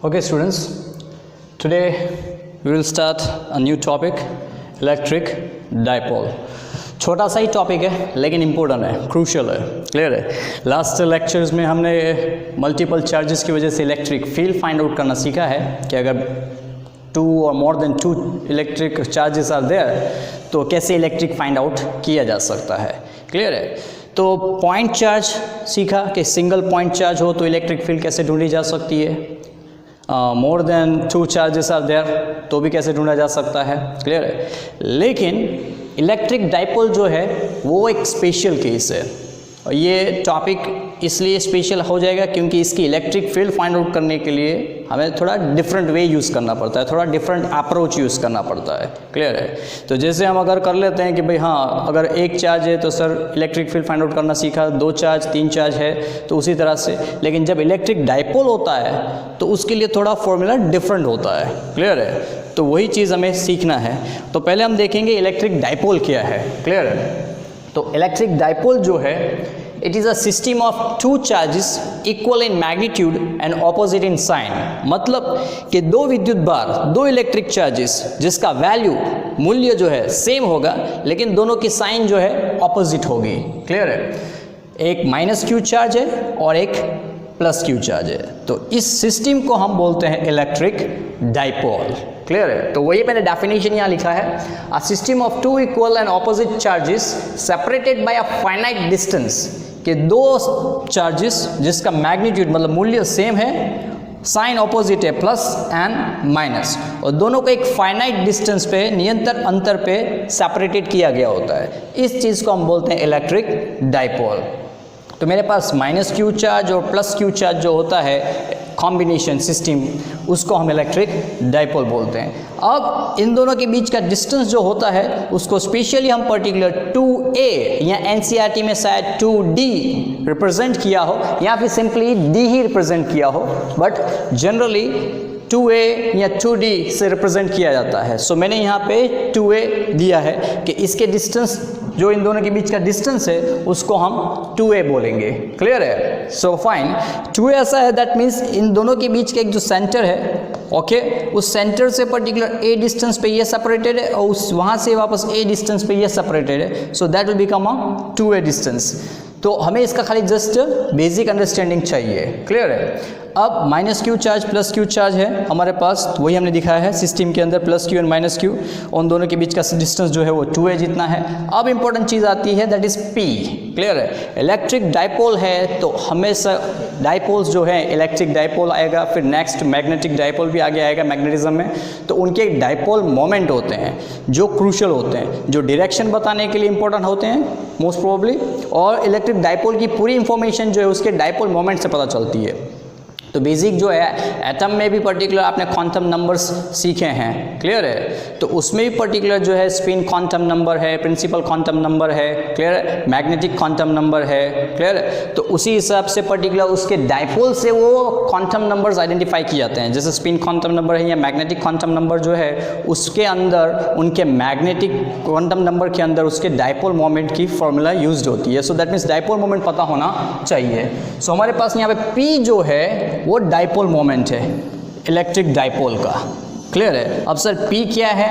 Okay students, today we will start a new topic, electric dipole. छोटा सा ही topic है लेकिन इम्पोर्टेंट है, क्रूशियल है, क्लियर है। लास्ट लेक्चर्स में हमने मल्टीपल चार्जेस की वजह से इलेक्ट्रिक फील्ड फाइंड आउट करना सीखा है कि अगर 2 और more than 2 electric charges are there तो कैसे इलेक्ट्रिक फाइंड आउट किया जा सकता है, क्लियर है। तो पॉइंट चार्ज सीखा कि सिंगल पॉइंट चार्ज हो तो इलेक्ट्रिक फील्ड कैसे ढूंढी जा सकती है, more than 2 charges are there तो भी कैसे ढूंढा जा सकता है, क्लियर है। लेकिन इलेक्ट्रिक डाइपोल जो है वो एक स्पेशल केस है और ये टॉपिक इसलिए स्पेशल हो जाएगा क्योंकि इसकी इलेक्ट्रिक फील्ड फाइंड आउट करने के लिए हमें थोड़ा डिफरेंट वे यूज़ करना पड़ता है, थोड़ा डिफरेंट अप्रोच यूज़ करना पड़ता है, क्लियर है। तो जैसे हम अगर कर लेते हैं कि भाई हाँ अगर एक चार्ज है तो sir electric field find out करना सीखा, 2 चार्ज 3 चार्ज है तो उसी तरह से। लेकिन जब इलेक्ट्रिक डाइपोल होता है तो उसके लिए थोड़ा फॉर्मूला डिफरेंट होता है, क्लियर है। तो वही चीज़ हमें सीखना है। तो पहले हम देखेंगे इलेक्ट्रिक डाइपोल क्या है, क्लियर है। तो इलेक्ट्रिक डाइपोल जो है it is a system of 2 charges equal in magnitude and opposite in sign. मतलब कि 2 विद्युत भार, 2 इलेक्ट्रिक चार्जेस जिसका वैल्यू मूल्य जो है सेम होगा लेकिन दोनों की साइन जो है ऑपोजिट होगी, क्लियर है। एक -q चार्ज है और एक +q चार्ज है। तो इस सिस्टम को हम बोलते हैं इलेक्ट्रिक डाइपोल, क्लियर है। तो वही मैंने डेफिनेशन यहाँ लिखा है, अ system of 2 equal and opposite charges separated by a finite distance. कि 2 चार्जेस जिसका मैग्नीट्यूड मतलब मूल्य सेम है, साइन ऑपोजिट है प्लस एंड माइनस, और दोनों को एक फाइनाइट डिस्टेंस पे निरंतर अंतर पे सेपरेटेड किया गया होता है। इस चीज़ को हम बोलते हैं इलेक्ट्रिक डाइपोल। तो मेरे पास -q चार्ज और +q चार्ज जो होता है कॉम्बिनेशन सिस्टम, उसको हम इलेक्ट्रिक डाइपोल बोलते हैं। अब इन दोनों के बीच का डिस्टेंस जो होता है उसको स्पेशली हम पर्टिकुलर 2a या एनसीईआरटी में शायद 2d रिप्रेजेंट किया हो या फिर सिंपली d ही रिप्रेजेंट किया हो, बट जनरली 2a या 2d से रिप्रेजेंट किया जाता है। सो मैंने यहाँ पे 2a दिया है कि इसके डिस्टेंस जो इन दोनों के बीच का डिस्टेंस है उसको हम 2a बोलेंगे, क्लियर है। सो फाइन, 2a ऐसा है दैट मीन्स इन दोनों के बीच का एक जो सेंटर है, ओके, उस सेंटर से पर्टिकुलर a डिस्टेंस पे ये सेपरेटेड है और उस वहाँ से वापस a डिस्टेंस पे ये सेपरेटेड है। So that will become a 2a distance. तो हमें इसका खाली जस्ट बेसिक अंडरस्टैंडिंग चाहिए, क्लियर है। अब -q चार्ज +q चार्ज है हमारे पास, वही हमने दिखाया है सिस्टम के अंदर, +q एंड -q, उन दोनों के बीच का डिस्टेंस जो है वो 2a जितना है। अब इंपॉर्टेंट चीज़ आती है दैट इज़ p, क्लियर है। इलेक्ट्रिक डाइपोल है तो हमेशा डाइपोल्स जो है इलेक्ट्रिक डाइपोल आएगा, फिर नेक्स्ट मैग्नेटिक डाइपोल भी आगे आएगा मैग्नेटिज्म में। तो उनके डाइपोल मोमेंट होते हैं जो क्रूशल होते हैं, जो डायरेक्शन बताने के लिए इंपॉर्टेंट होते हैं मोस्ट प्रोबेबली, और इलेक्ट्रिक डाइपोल की पूरी इंफॉर्मेशन जो है उसके डाइपोल मोमेंट से पता चलती है। तो बेसिक जो है एटम में भी पर्टिकुलर आपने क्वांटम नंबर्स सीखे हैं, क्लियर है। तो उसमें भी पर्टिकुलर जो है स्पिन क्वांटम नंबर है, प्रिंसिपल क्वांटम नंबर है, क्लियर है, मैग्नेटिक क्वांटम नंबर है, क्लियर है। तो उसी हिसाब से पर्टिकुलर उसके डाइपोल से वो क्वांटम नंबर्स आइडेंटिफाई किए जाते हैं। जैसे स्पिन क्वांटम नंबर है या मैग्नेटिक क्वांटम नंबर जो है उसके अंदर उनके मैग्नेटिक क्वांटम नंबर के अंदर उसके डाइपोल मोमेंट की फॉर्मूला यूज्ड होती है। So that means dipole moment पता होना चाहिए। सो हमारे पास यहाँ पे p जो है वो डाइपोल मोमेंट है इलेक्ट्रिक डाइपोल का, क्लियर है। अब सर p क्या है?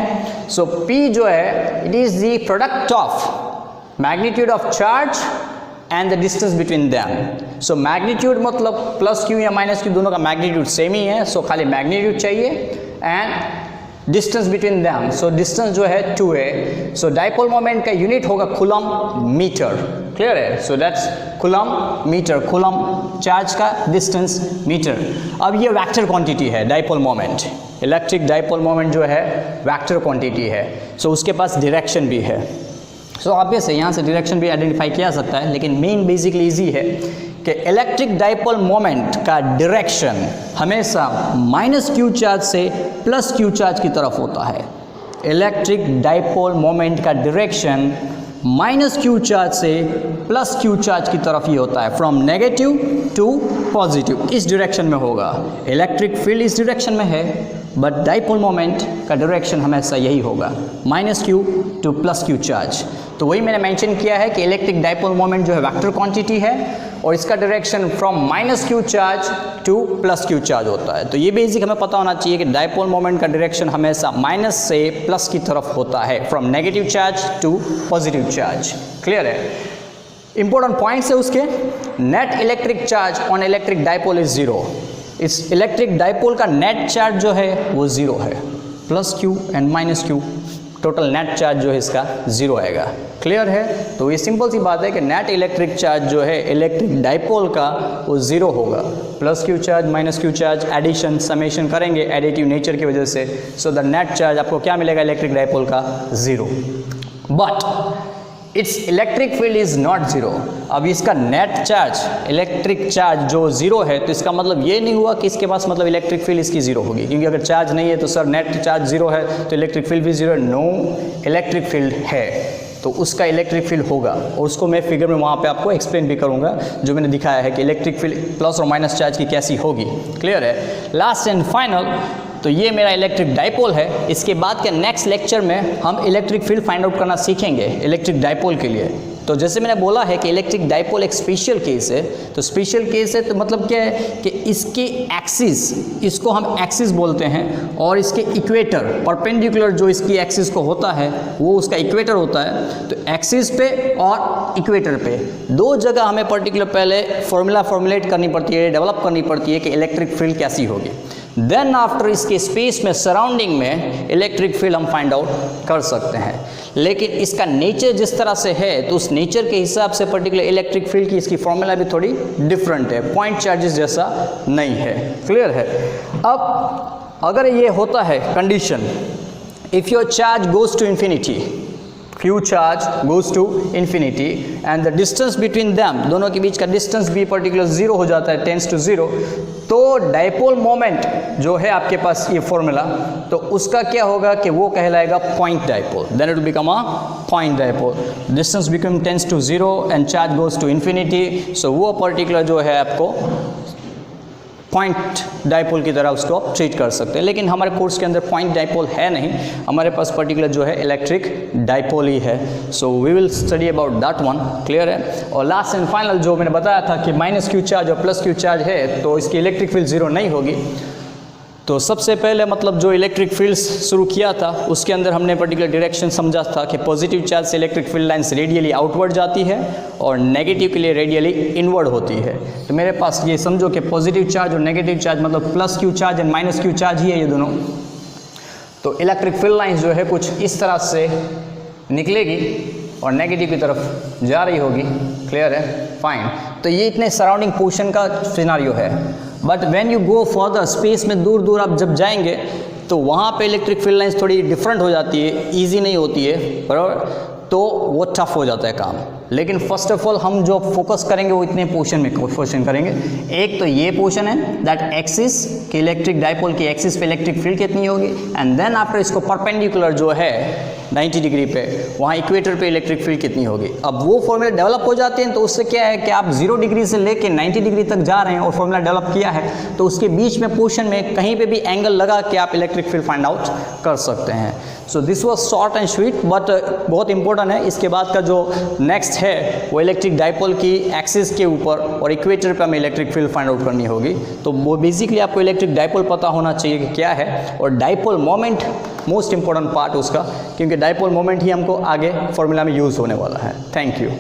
सो p जो है it is the product of magnitude of charge and the distance between them. So magnitude मतलब +q या -q दोनों का मैग्नीट्यूड सेम ही है, सो खाली मैग्नीट्यूड चाहिए, and distance between them, so distance जो है 2a। सो डाइपोल मोमेंट का यूनिट होगा कूलम मीटर, क्लियर है। So that's coulomb metre, coulomb charge का डिस्टेंस मीटर। अब ये वेक्टर क्वांटिटी है dipole moment, electric dipole moment जो है वेक्टर क्वांटिटी है। सो उसके पास डायरेक्शन भी है। सो ऑब्वियस है यहाँ से डायरेक्शन भी आइडेंटिफाई किया जा सकता है, लेकिन मेन बेसिकली इजी है कि इलेक्ट्रिक डाइपोल मोमेंट का डायरेक्शन हमेशा -q चार्ज से +q चार्ज की तरफ होता है। इलेक्ट्रिक डाइपोल मोमेंट का डायरेक्शन -q चार्ज से +q चार्ज की तरफ ही होता है, फ्रॉम नेगेटिव टू पॉजिटिव, इस डायरेक्शन में होगा। इलेक्ट्रिक फील्ड इस डायरेक्शन में है, बट डाइपोल मोमेंट का डायरेक्शन हमेशा यही होगा, -q टू +q चार्ज। तो वही मैंने मेंशन किया है कि इलेक्ट्रिक डाइपोल मोमेंट जो है वेक्टर क्वांटिटी है और इसका direction from -q charge to +q charge होता है। तो ये बेसिक हमें पता होना चाहिए कि डाइपोल मोमेंट का डायरेक्शन हमेशा माइनस से प्लस की तरफ होता है, from negative charge to positive charge. Clear है? इंपॉर्टेंट पॉइंट्स है उसके, net electric charge on electric dipole is 0। इस इलेक्ट्रिक डाइपोल का नेट चार्ज जो है वो 0 है, +q and -q total net charge जो है इसका 0 आएगा। क्लियर है? तो ये सिंपल सी बात है कि नेट इलेक्ट्रिक चार्ज जो है इलेक्ट्रिक डाइपोल का वो 0 होगा। +q charge -q charge addition summation करेंगे एडिटिव नेचर की वजह से, सो द नेट चार्ज आपको क्या मिलेगा इलेक्ट्रिक डाइपोल का 0। But it's electric field is not 0। अब इसका नेट चार्ज इलेक्ट्रिक चार्ज जो 0 है, तो इसका मतलब ये नहीं हुआ कि इसके पास मतलब इलेक्ट्रिक फील्ड इसकी 0 होगी, क्योंकि अगर चार्ज नहीं है तो सर नेट चार्ज 0 है तो इलेक्ट्रिक फील्ड भी 0 है। नो, इलेक्ट्रिक फील्ड है तो उसका इलेक्ट्रिक फील्ड होगा, और उसको मैं फिगर में वहाँ पे आपको एक्सप्लेन भी करूँगा, जो मैंने दिखाया है कि इलेक्ट्रिक फील्ड प्लस और माइनस चार्ज की कैसी होगी। क्लियर है? लास्ट एंड फाइनल, तो ये मेरा इलेक्ट्रिक डाइपोल है। इसके बाद के नेक्स्ट लेक्चर में हम इलेक्ट्रिक फील्ड फाइंड आउट करना सीखेंगे इलेक्ट्रिक डाइपोल के लिए। तो जैसे मैंने बोला है कि इलेक्ट्रिक डाइपोल एक स्पेशल केस है, तो स्पेशल केस है तो मतलब क्या है कि इसकी एक्सिस, इसको हम एक्सिस बोलते हैं, और इसके इक्वेटर परपेंडिकुलर जो इसकी एक्सिस को होता है वो उसका इक्वेटर होता है। तो एक्सिस पे और इक्वेटर पे दो जगह हमें पर्टिकुलर पहले फॉर्मूलेट करनी पड़ती है, डेवलप करनी पड़ती है कि इलेक्ट्रिक फील्ड कैसी होगी। देन आफ्टर इसके स्पेस में सराउंडिंग में इलेक्ट्रिक फील्ड हम फाइंड आउट कर सकते हैं। लेकिन इसका नेचर जिस तरह से है तो उस नेचर के हिसाब से पर्टिकुलर इलेक्ट्रिक फील्ड की इसकी फॉर्मूला भी थोड़ी डिफरेंट है, पॉइंट चार्जेस जैसा नहीं है। क्लियर है? अब अगर ये होता है condition, if your charge goes to infinity, Q charge goes to infinity and the distance between them, दोनों के बीच का डिस्टेंस भी पर्टिकुलर 0 हो जाता है, टेंड्स टू 0, तो डाइपोल मोमेंट जो है आपके पास ये फॉर्मूला, तो उसका क्या होगा कि वो कहलाएगा point dipole. Then it will become a point dipole. Distance become tends to 0 and charge goes to infinity, so वो पर्टिकुलर जो है आपको पॉइंट डाइपोल की तरह उसको आप ट्रीट कर सकते हैं। लेकिन हमारे कोर्स के अंदर पॉइंट डाइपोल है नहीं, हमारे पास पर्टिकुलर जो है इलेक्ट्रिक डाइपोल ही है। So we will study about that one. Clear है? और लास्ट एंड फाइनल जो मैंने बताया था कि -q चार्ज और +q चार्ज है तो इसकी इलेक्ट्रिक फील्ड 0 नहीं होगी। तो सबसे पहले मतलब जो इलेक्ट्रिक फील्ड शुरू किया था उसके अंदर हमने पर्टिकुलर डायरेक्शन समझा था कि पॉजिटिव चार्ज से electric field lines radially outward जाती है और नेगेटिव के लिए रेडियली इनवर्ड होती है। तो मेरे पास ये समझो कि पॉजिटिव चार्ज और नेगेटिव चार्ज मतलब +q charge and -q charge ही है ये दोनों। तो इलेक्ट्रिक फील्ड लाइन्स जो है कुछ इस तरह से निकलेगी और नेगेटिव की तरफ जा रही होगी। क्लियर है? फाइन। तो ये इतने सराउंडिंग पोर्शन का सिनारियो है। But when you go further, space में दूर दूर आप जब जाएंगे तो वहाँ पे इलेक्ट्रिक फील्ड लाइन्स थोड़ी डिफरेंट हो जाती है, इजी नहीं होती है, बराबर, तो वो टफ हो जाता है काम। लेकिन फर्स्ट ऑफ ऑल हम जो फोकस करेंगे वो इतने पोर्शन में क्वेश्चन करेंगे। एक तो ये पोर्शन है दैट एक्सिस की इलेक्ट्रिक डाइपोल की एक्सिस पे इलेक्ट्रिक फील्ड कितनी होगी, एंड देन आफ्टर इसको परपेंडिकुलर जो है 90 डिग्री पे वहाँ इक्वेटर पे इलेक्ट्रिक फील्ड कितनी होगी। अब वो फॉर्मूला डेवलप हो जाते हैं तो उससे क्या है कि आप 0 डिग्री से लेके 90 डिग्री तक जा रहे हैं और फॉर्मूला डेवलप किया है तो उसके बीच में पोर्शन में कहीं पे भी एंगल लगा के आप इलेक्ट्रिक फील्ड फाइंड आउट कर सकते हैं। So this was short and sweet, but बहुत इंपॉर्टेंट है। इसके बाद का जो नेक्स्ट है वो इलेक्ट्रिक डाइपोल की एक्सिस के ऊपर और इक्वेटर पे हमें इलेक्ट्रिक फील्ड फाइंड आउट करनी होगी। तो वो बेसिकली आपको इलेक्ट्रिक डाइपोल पता होना चाहिए कि क्या है, और dipole moment most important part उसका, क्योंकि डाइपोल मोमेंट ही हमको आगे फॉर्मूला में यूज़ होने वाला है। Thank you.